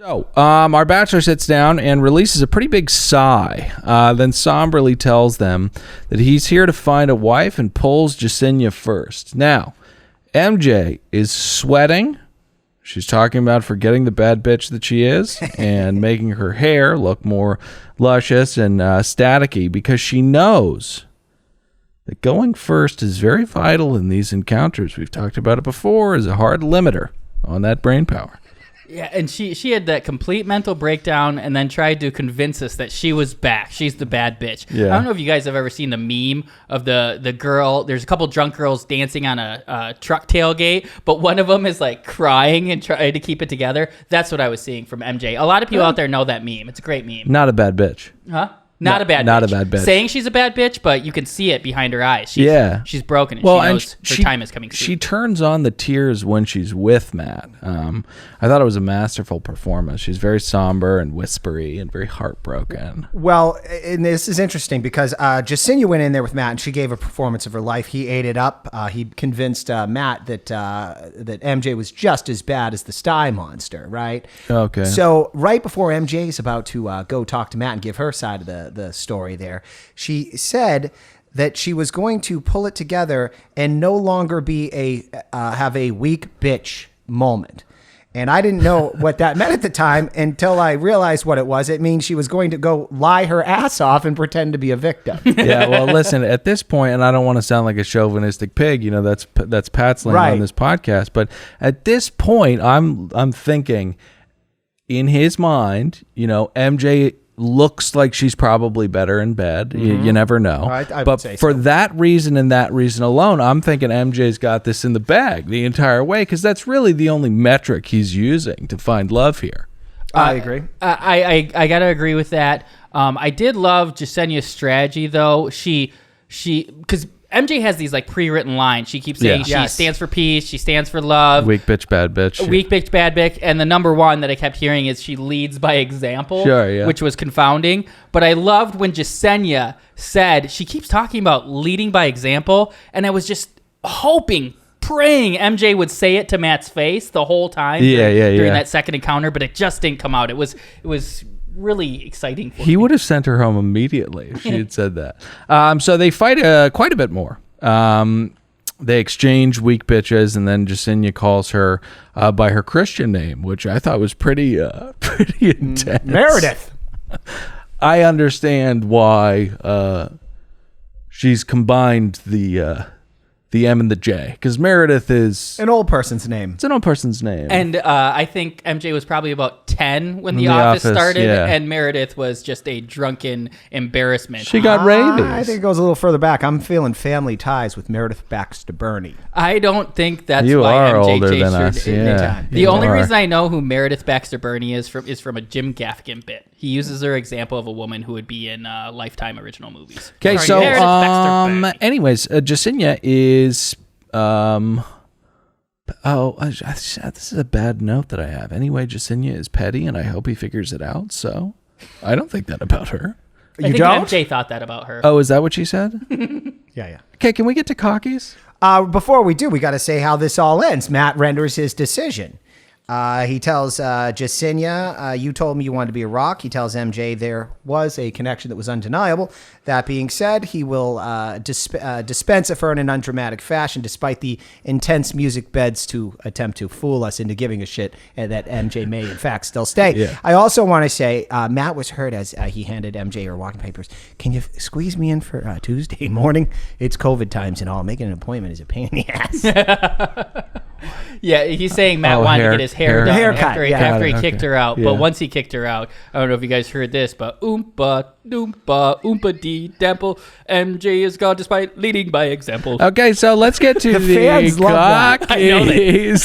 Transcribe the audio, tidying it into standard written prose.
So, our bachelor sits down and releases a pretty big sigh, then somberly tells them that he's here to find a wife and pulls Jasenia first. Now, MJ is sweating. She's talking about forgetting the bad bitch that she is and making her hair look more luscious and staticky because she knows that going first is very vital in these encounters. We've talked about it before as a hard limiter on that brain power. Yeah, and she had that complete mental breakdown and then tried to convince us that she was back. She's the bad bitch. Yeah. I don't know if you guys have ever seen the meme of the girl. There's a couple drunk girls dancing on a truck tailgate, but one of them is like crying and trying to keep it together. That's what I was seeing from MJ. A lot of people out there know that meme. It's a great meme. Not a bad bitch. Huh? Not a bad bitch. Saying she's a bad bitch, but you can see it behind her eyes. She's broken, and she knows her time is coming soon. She turns on the tears when she's with Matt. I thought it was a masterful performance. She's very somber and whispery and very heartbroken. Well, and this is interesting because Jasenia went in there with Matt, and she gave a performance of her life. He ate it up. He convinced Matt that MJ was just as bad as the sty monster, right? Okay. So right before MJ is about to go talk to Matt and give her side of the story there, she said that she was going to pull it together and no longer be have a weak bitch moment. And I didn't know what that meant at the time until I realized what it was. It means she was going to go lie her ass off and pretend to be a victim. Yeah, well, listen, at this point, and I don't want to sound like a chauvinistic pig, that's Pat's line on this podcast, but at this point, I'm thinking in his mind, MJ looks like she's probably better in bed. Mm-hmm. You never know. I but for that reason and that reason alone, I'm thinking MJ's got this in the bag the entire way because that's really the only metric he's using to find love here. I agree. I gotta agree with that. I did love Jasenia's strategy though. She because MJ has these like pre-written lines. She keeps saying she stands for peace. She stands for love. Weak bitch, bad bitch. Weak bitch, bad bitch. And the number one that I kept hearing is she leads by example, which was confounding. But I loved when Jasenia said, she keeps talking about leading by example. And I was just hoping, praying MJ would say it to Matt's face the whole time during that second encounter. But it just didn't come out. It was really exciting for He me. would have sent her home immediately if she had said that. So they fight quite a bit more. They exchange weak bitches, and then Jasenia calls her by her Christian name, which I thought was pretty intense. Meredith. I understand why she's combined the M and the J, because Meredith is an old person's name. It's an old person's name. And I think MJ was probably about 10 when The Office started, and Meredith was just a drunken embarrassment. She got rabies. I think it goes a little further back. I'm feeling family ties with Meredith Baxter Burney. I don't think that's you why are MJ older chased than her us. anytime. The only reason I know who Meredith Baxter Burney is from a Jim Gaffigan bit. He uses her example of a woman who would be in Lifetime original movies. Okay, so anyways, Jasenia is this is a bad note that I have. Anyway, Jasenia is petty, and I hope he figures it out. So I don't think that about her. I think MJ thought that about her. Oh, is that what she said? Yeah. Okay, can we get to cockies? Before we do, we got to say how this all ends. Matt renders his decision. He tells Jasenia, you told me you wanted to be a rock. He tells MJ there was a connection that was undeniable. That being said, he will dispense it for her in an undramatic fashion, despite the intense music beds to attempt to fool us into giving a shit that MJ may, in fact, still stay. Yeah. I also want to say Matt was hurt as he handed MJ her walking papers. Can you squeeze me in for Tuesday morning? It's COVID times and all. Making an appointment is a pain in the ass. Yeah, he's saying Matt wanted to get his hair done after he kicked her out. Yeah. But once he kicked her out, I don't know if you guys heard this, but oompa dee dample, MJ is gone despite leading by example. Okay, so let's get to the fans love that. I know they-